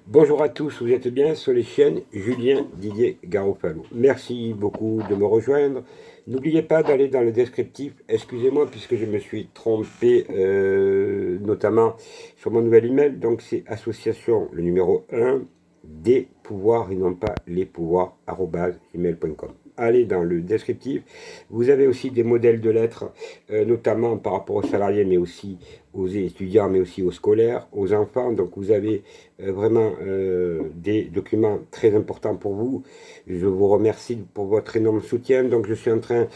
Bonjour à tous, vous êtes bien sur les chaînes Julien Didier Garofalo. Merci beaucoup de me rejoindre. N'oubliez pas d'aller dans le descriptif, excusez-moi puisque je me suis trompé notamment sur mon nouvel email. Donc c'est association, le numéro 1, des pouvoirs et non pas les pouvoirs, @gmail.com. Allez dans le descriptif. Vous avez aussi des modèles de lettres, notamment par rapport aux salariés, mais aussi aux étudiants, mais aussi aux scolaires, aux enfants. Donc vous avez vraiment des documents très importants pour vous. Je vous remercie pour votre énorme soutien. Donc je suis en train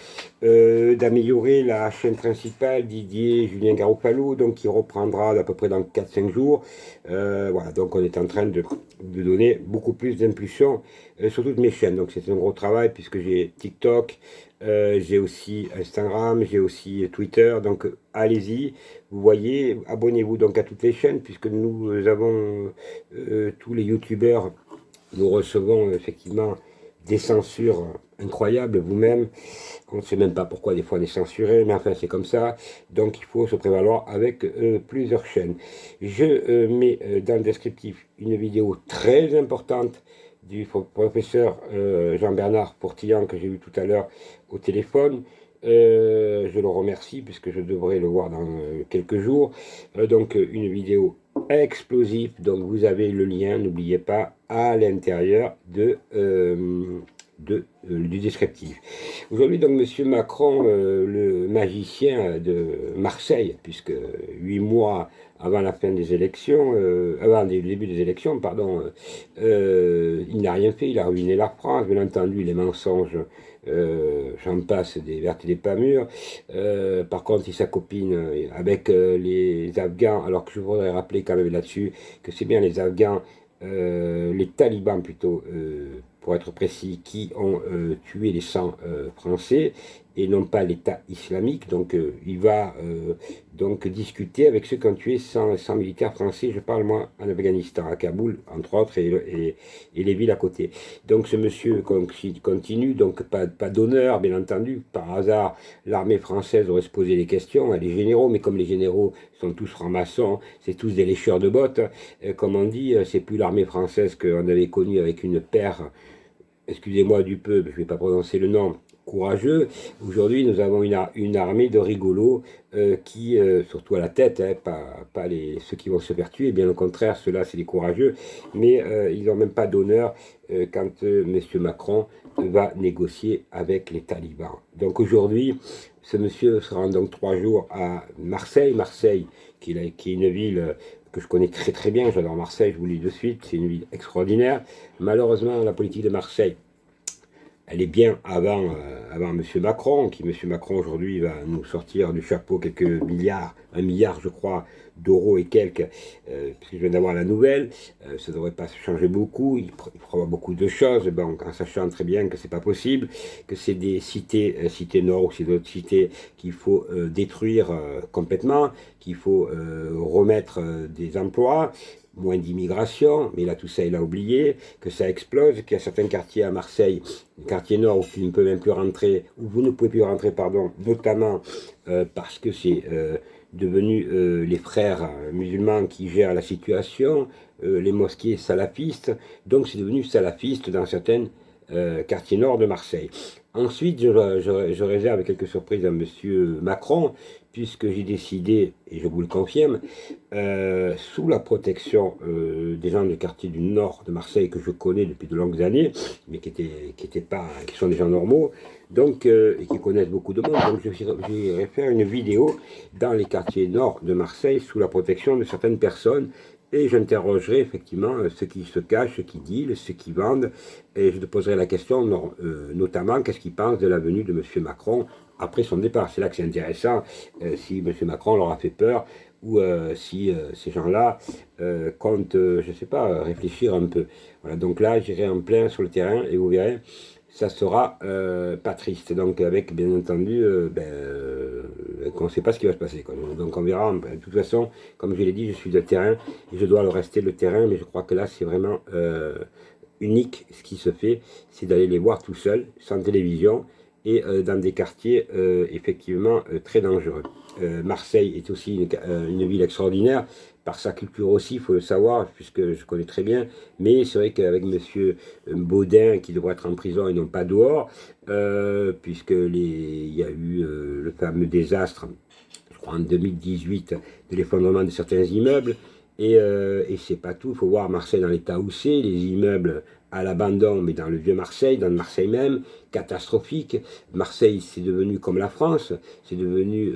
d'améliorer la chaîne principale Didier Julien Garofalo, donc qui reprendra à peu près dans 4-5 jours. Voilà, donc on est en train de donner beaucoup plus d'impulsion sur toutes mes chaînes. Donc c'est un gros travail puisque j'ai TikTok, j'ai aussi Instagram, j'ai aussi Twitter. Donc allez-y, vous voyez, abonnez-vous donc à toutes les chaînes puisque nous avons tous les youtubeurs, nous recevons effectivement des censures incroyables vous-même. On ne sait même pas pourquoi des fois on est censuré, mais enfin c'est comme ça. Donc il faut se prévaloir avec plusieurs chaînes. Je mets dans le descriptif une vidéo très importante du professeur Jean-Bernard Portillan que j'ai vu tout à l'heure au téléphone. Je le remercie puisque je devrais le voir dans quelques jours. Donc une vidéo explosive, donc vous avez le lien, n'oubliez pas, à l'intérieur du descriptif. Aujourd'hui, donc, M. Macron, le magicien de Marseille, puisque 8 mois avant la fin des élections, avant le début des élections, pardon, il n'a rien fait, il a ruiné la France, bien entendu, les mensonges, j'en passe des vertes et des pas mûres. Par contre, il s'acopine avec les Afghans, alors que je voudrais rappeler quand même là-dessus que c'est bien les Afghans, les talibans plutôt, pour être précis, qui ont tué les 100 Français et non pas l'État islamique. Donc il va donc discuter avec ceux qui ont tué 100 militaires français. Je parle moi en Afghanistan, à Kaboul, entre autres, et les villes à côté. Donc ce monsieur continue, donc pas d'honneur, bien entendu. Par hasard, l'armée française aurait se posé des questions à les généraux, mais comme les généraux sont tous francs-maçons, c'est tous des lécheurs de bottes, comme on dit, c'est plus l'armée française qu'on avait connue avec une paire, excusez-moi du peu, je ne vais pas prononcer le nom, courageux. Aujourd'hui, nous avons une armée de rigolos qui, surtout à la tête, hein, pas ceux qui vont se faire tuer, bien au contraire, ceux-là, c'est les courageux, mais ils n'ont même pas d'honneur quand M. Macron va négocier avec les talibans. Donc aujourd'hui, ce monsieur se rend donc 3 jours à Marseille, qui est une ville que je connais très très bien, j'adore Marseille, je vous le dis de suite, c'est une ville extraordinaire. Malheureusement, la politique de Marseille, elle est bien avant M. Macron, qui M. Macron aujourd'hui va nous sortir du chapeau quelques milliards, 1 milliard je crois, d'euros et quelques, puisque je viens d'avoir la nouvelle, ça ne devrait pas changer beaucoup, il fera beaucoup de choses, bon, en sachant très bien que c'est pas possible, que c'est des cités, cités nord ou c'est d'autres cités qu'il faut détruire complètement, qu'il faut remettre des emplois, moins d'immigration, mais là tout ça il a oublié, que ça explose, qu'il y a certains quartiers à Marseille, quartier nord où tu ne peux même plus rentrer, où vous ne pouvez plus rentrer, pardon, notamment parce que c'est devenu les frères musulmans qui gèrent la situation, les mosquées salafistes, donc c'est devenu salafiste dans certains quartiers nord de Marseille. Ensuite, je réserve quelques surprises à M. Macron, puisque j'ai décidé, et je vous le confirme, sous la protection des gens du quartier du nord de Marseille que je connais depuis de longues années, mais qui sont des gens normaux, donc, et qui connaissent beaucoup de monde. Donc j'irai faire une vidéo dans les quartiers nord de Marseille sous la protection de certaines personnes. Et j'interrogerai effectivement ceux qui se cachent, ceux qui dealent, ceux qui vendent, et je te poserai la question notamment qu'est-ce qu'ils pensent de la venue de M. Macron après son départ. C'est là que c'est intéressant, si M. Macron leur a fait peur, ou si ces gens-là comptent, je ne sais pas, réfléchir un peu. Voilà, donc là, j'irai en plein sur le terrain, et vous verrez, ça sera pas triste. Donc avec, bien entendu, qu'on ne sait pas ce qui va se passer, quoi. Donc on verra. De toute façon, comme je l'ai dit, je suis de terrain, et je dois le rester le terrain, mais je crois que là, c'est vraiment unique ce qui se fait, c'est d'aller les voir tout seul, sans télévision, et dans des quartiers effectivement très dangereux. Marseille est aussi une ville extraordinaire, par sa culture aussi, il faut le savoir, puisque je connais très bien. Mais c'est vrai qu'avec M. Baudin, qui devrait être en prison et non pas dehors, puisque il y a eu le fameux désastre, je crois en 2018, de l'effondrement de certains immeubles. Et c'est pas tout, il faut voir Marseille dans l'état où c'est, les immeubles à l'abandon, mais dans le vieux Marseille, dans Marseille même, catastrophique. Marseille, c'est devenu comme la France, c'est devenu,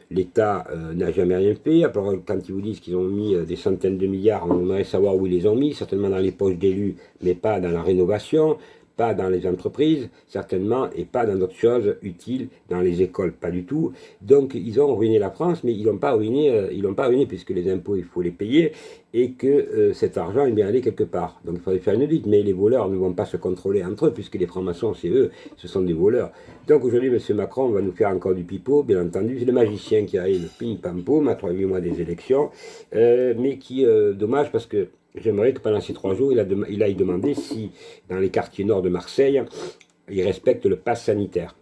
l'État n'a jamais rien fait. Alors, quand ils vous disent qu'ils ont mis des centaines de milliards, on aimerait savoir où ils les ont mis, certainement dans les poches d'élus, mais pas dans la rénovation, pas dans les entreprises, certainement, et pas dans d'autres choses utiles, dans les écoles, pas du tout. Donc, ils ont ruiné la France, mais ils l'ont pas ruiné, puisque les impôts, il faut les payer, et que cet argent est bien allé quelque part. Donc, il faudrait faire une audit, mais les voleurs ne vont pas se contrôler entre eux, puisque les francs-maçons, c'est eux, ce sont des voleurs. Donc, aujourd'hui, M. Macron va nous faire encore du pipeau, bien entendu. C'est le magicien qui arrive, ping-pam-poum, à 3-8 mois des élections, mais qui, dommage, parce que j'aimerais que pendant ces 3 jours, il aille demander si, dans les quartiers nord de Marseille, ils respectent le pass sanitaire.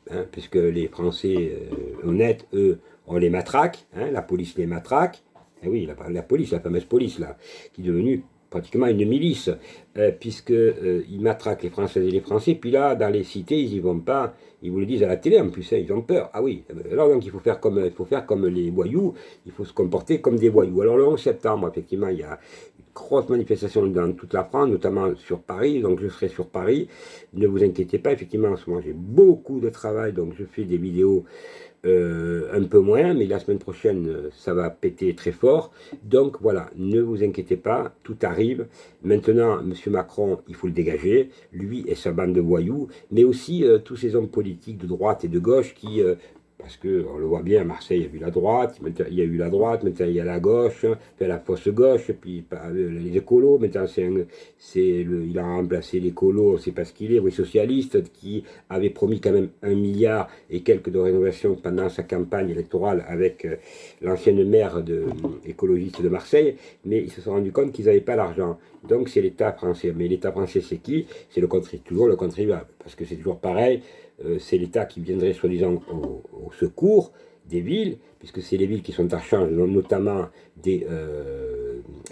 Hein, puisque les Français honnêtes, eux, on les matraque, hein, la police les matraque. Et oui, la police, la fameuse police, là, qui est devenue pratiquement une milice, puisqu'ils matraquent les Françaises et les Français, puis là, dans les cités, ils y vont pas, ils vous le disent à la télé, en plus, hein, ils ont peur. Ah oui, alors donc il faut faire comme les voyous, il faut se comporter comme des voyous. Alors le 11 septembre, effectivement, il y a une grosse manifestation dans toute la France, notamment sur Paris, donc je serai sur Paris, ne vous inquiétez pas, effectivement, en ce moment, j'ai beaucoup de travail, donc je fais des vidéos un peu moins, mais la semaine prochaine, ça va péter très fort. Donc voilà, ne vous inquiétez pas, tout arrive. Maintenant, M. Macron, il faut le dégager, lui et sa bande de voyous, mais aussi tous ces hommes politiques de droite et de gauche qui, parce qu'on le voit bien, à Marseille, il y a eu la droite, maintenant il y a eu la droite, maintenant il y a la gauche, puis la fausse gauche, puis les écolos, maintenant il a remplacé l'écolo, on ne sait pas ce qu'il est, oui, socialiste, qui avait promis quand même 1 milliard et quelques de rénovation pendant sa campagne électorale avec l'ancienne maire écologiste de Marseille, mais ils se sont rendus compte qu'ils n'avaient pas l'argent. Donc c'est l'État français. Mais l'État français, c'est qui? C'est toujours le contribuable, parce que c'est toujours pareil. C'est l'État qui viendrait soi-disant au secours des villes, puisque c'est les villes qui sont en charge, notamment des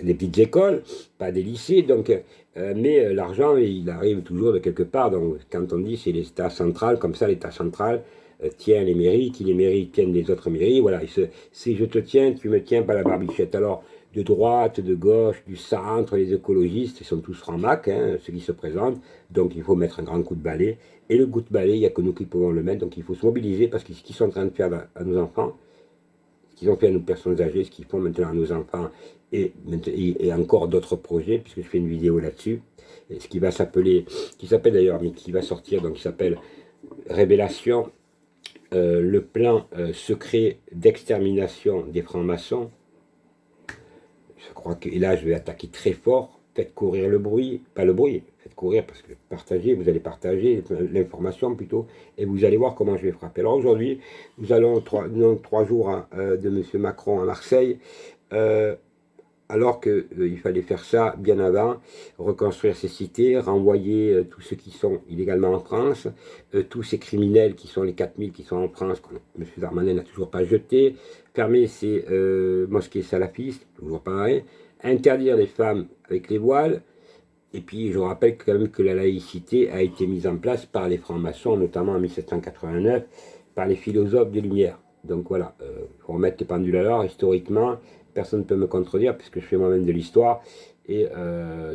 petites écoles, pas des lycées, donc, mais l'argent, il arrive toujours de quelque part. Donc quand on dit c'est l'État central, comme ça l'État central tient les mairies, qui les mairies tiennent les autres mairies, voilà, si je te tiens, tu me tiens pas la barbichette. Alors, de droite, de gauche, du centre, les écologistes, ils sont tous francs-mac, hein, ceux qui se présentent, donc il faut mettre un grand coup de balai, et le coup de balai, il n'y a que nous qui pouvons le mettre, donc il faut se mobiliser, parce que ce qu'ils sont en train de faire à nos enfants, ce qu'ils ont fait à nos personnes âgées, ce qu'ils font maintenant à nos enfants, et encore d'autres projets, puisque je fais une vidéo là-dessus, ce qui va s'appeler, qui s'appelle d'ailleurs, mais qui va sortir, donc qui s'appelle Révélation, le plan secret d'extermination des francs-maçons. Je crois que là, je vais attaquer très fort. Faites courir le bruit, pas le bruit, faites courir parce que partagez, vous allez partager l'information plutôt, et vous allez voir comment je vais frapper. Alors aujourd'hui, nous allons 3 jours de M. Macron à Marseille, alors qu'il fallait faire ça bien avant, reconstruire ces cités, renvoyer tous ceux qui sont illégalement en France, tous ces criminels qui sont les 4000 qui sont en France, que M. Darmanin n'a toujours pas jeté, fermer ces mosquées salafistes, toujours pareil, interdire les femmes avec les voiles, et puis je rappelle quand même que la laïcité a été mise en place par les francs-maçons, notamment en 1789, par les philosophes des Lumières. Donc voilà, il faut remettre les pendules à l'heure, historiquement, personne ne peut me contredire puisque je fais moi-même de l'histoire et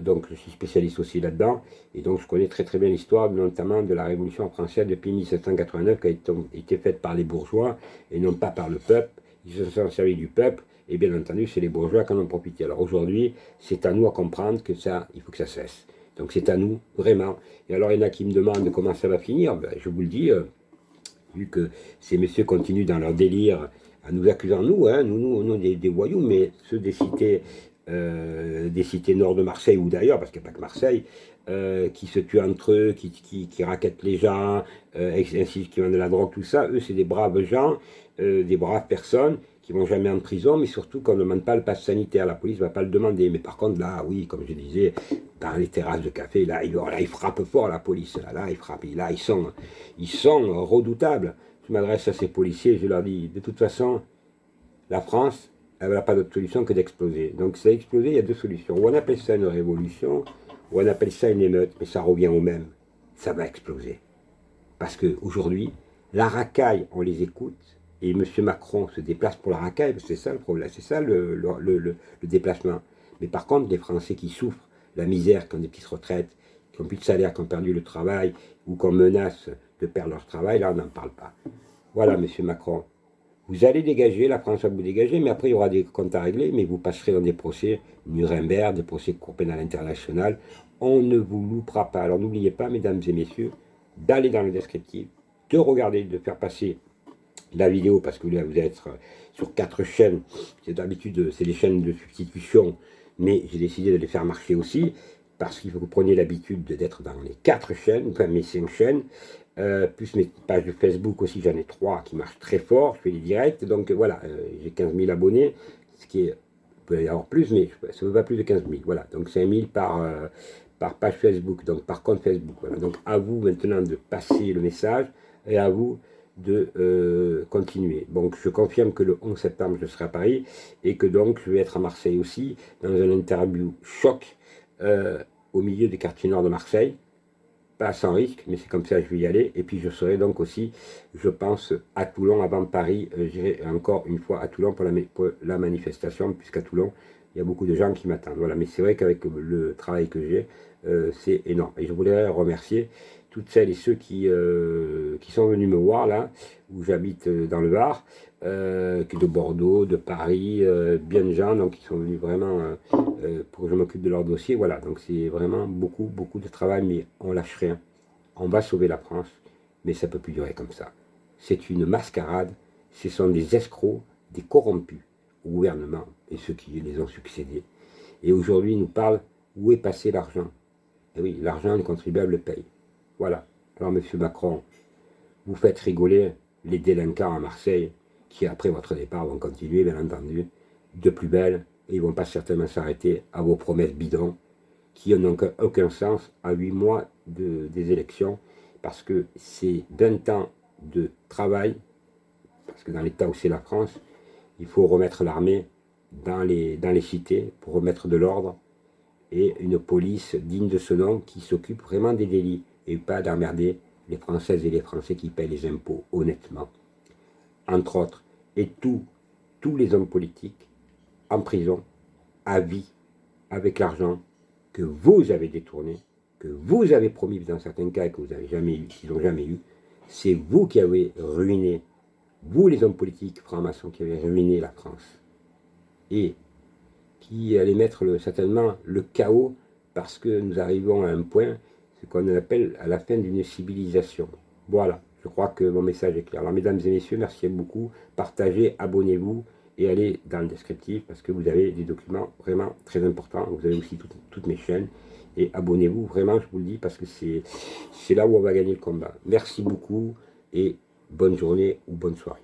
donc je suis spécialiste aussi là-dedans et donc je connais très très bien l'histoire notamment de la Révolution française depuis 1789 qui a été faite par les bourgeois et non pas par le peuple. Ils se sont servis du peuple et bien entendu c'est les bourgeois qui en ont profité. Alors aujourd'hui c'est à nous à comprendre que ça, il faut que ça cesse. Donc c'est à nous vraiment. Et alors il y en a qui me demandent comment ça va finir, ben, je vous le dis, vu que ces messieurs continuent dans leur délire à nous accusant, nous, hein, nous des voyous, mais ceux des cités nord de Marseille ou d'ailleurs, parce qu'il n'y a pas que Marseille, qui se tuent entre eux, qui raquettent les gens, ainsi qui vendent de la drogue, tout ça, eux c'est des braves gens, des braves personnes qui vont jamais en prison, mais surtout qu'on ne demande pas le pass sanitaire, la police ne va pas le demander. Mais par contre, là, oui, comme je disais, dans les terrasses de café, là, ils frappent fort la police, là ils frappent, là, ils sont redoutables. je m'adresse à ces policiers, je leur dis, de toute façon, la France, elle n'a pas d'autre solution que d'exploser. Donc, c'est exploser, il y a deux solutions. Ou on appelle ça une révolution, ou on appelle ça une émeute, mais ça revient au même. Ça va exploser. Parce qu'aujourd'hui, la racaille, on les écoute, et M. Macron se déplace pour la racaille, parce que c'est ça le problème, c'est ça le déplacement. Mais par contre, les Français qui souffrent, la misère, qui ont des petites retraites, qui n'ont plus de salaire, qui ont perdu le travail, ou qu'on menace de perdre leur travail, là, on n'en parle pas. Voilà, M. Macron. Vous allez dégager, la France va vous dégager, mais après il y aura des comptes à régler, mais vous passerez dans des procès Nuremberg, des procès Cour pénale internationale. On ne vous loupera pas. Alors n'oubliez pas, mesdames et messieurs, d'aller dans le descriptif, de regarder, de faire passer la vidéo, parce que là vous allez être sur 4 chaînes. D'habitude, c'est des chaînes de substitution, mais j'ai décidé de les faire marcher aussi, parce qu'il faut que vous preniez l'habitude d'être dans les 4 chaînes, enfin mes 5 chaînes. Plus mes pages de Facebook aussi, j'en ai 3 qui marchent très fort, je fais des directs, donc voilà, j'ai 15 000 abonnés, ce qui est, il peut y avoir plus, mais ça ne va pas plus de 15 000, voilà, donc 5 000 par page Facebook, donc par compte Facebook, voilà, donc à vous maintenant de passer le message, et à vous de continuer. Donc je confirme que le 11 septembre je serai à Paris, et que donc je vais être à Marseille aussi, dans une interview choc, au milieu des quartiers nord de Marseille, pas sans risque, mais c'est comme ça que je vais y aller. Et puis je serai donc aussi, je pense, à Toulon avant Paris. J'irai encore une fois à Toulon pour la manifestation, puisqu'à Toulon, il y a beaucoup de gens qui m'attendent. Voilà, mais c'est vrai qu'avec le travail que j'ai, c'est énorme. Et je voudrais remercier toutes celles et ceux qui sont venus me voir là, où j'habite dans le Var, de Bordeaux, de Paris, bien de gens, donc ils sont venus vraiment pour que je m'occupe de leur dossier. Voilà, donc c'est vraiment beaucoup, beaucoup de travail, mais on lâche rien. On va sauver la France, mais ça ne peut plus durer comme ça. C'est une mascarade, ce sont des escrocs, des corrompus au gouvernement et ceux qui les ont succédés. Et aujourd'hui, ils nous parlent où est passé l'argent. Et oui, l'argent, les contribuables le payent. Voilà. Alors, monsieur Macron, vous faites rigoler les délinquants à Marseille, qui après votre départ vont continuer, bien entendu, de plus belle, et ils ne vont pas certainement s'arrêter à vos promesses bidons, qui n'ont aucun sens à 8 mois des élections, parce que c'est 20 ans de travail, parce que dans l'état où c'est la France, il faut remettre l'armée dans les cités pour remettre de l'ordre, et une police digne de ce nom qui s'occupe vraiment des délits, et pas d'emmerder les Françaises et les Français qui payent les impôts honnêtement, entre autres, et tous les hommes politiques en prison, à vie, avec l'argent que vous avez détourné, que vous avez promis dans certains cas et que vous n'avez jamais eu, qu'ils n'ont jamais eu. C'est vous qui avez ruiné, vous les hommes politiques francs-maçons qui avez ruiné la France. Et qui allait mettre certainement le chaos, parce que nous arrivons à un point, ce qu'on appelle à la fin d'une civilisation. Voilà, je crois que mon message est clair. Alors mesdames et messieurs, merci beaucoup, partagez, abonnez-vous, et allez dans le descriptif, parce que vous avez des documents vraiment très importants. Vous avez aussi toutes mes chaînes, et abonnez-vous, vraiment, je vous le dis, parce que c'est là où on va gagner le combat. Merci beaucoup, et bonne journée ou bonne soirée.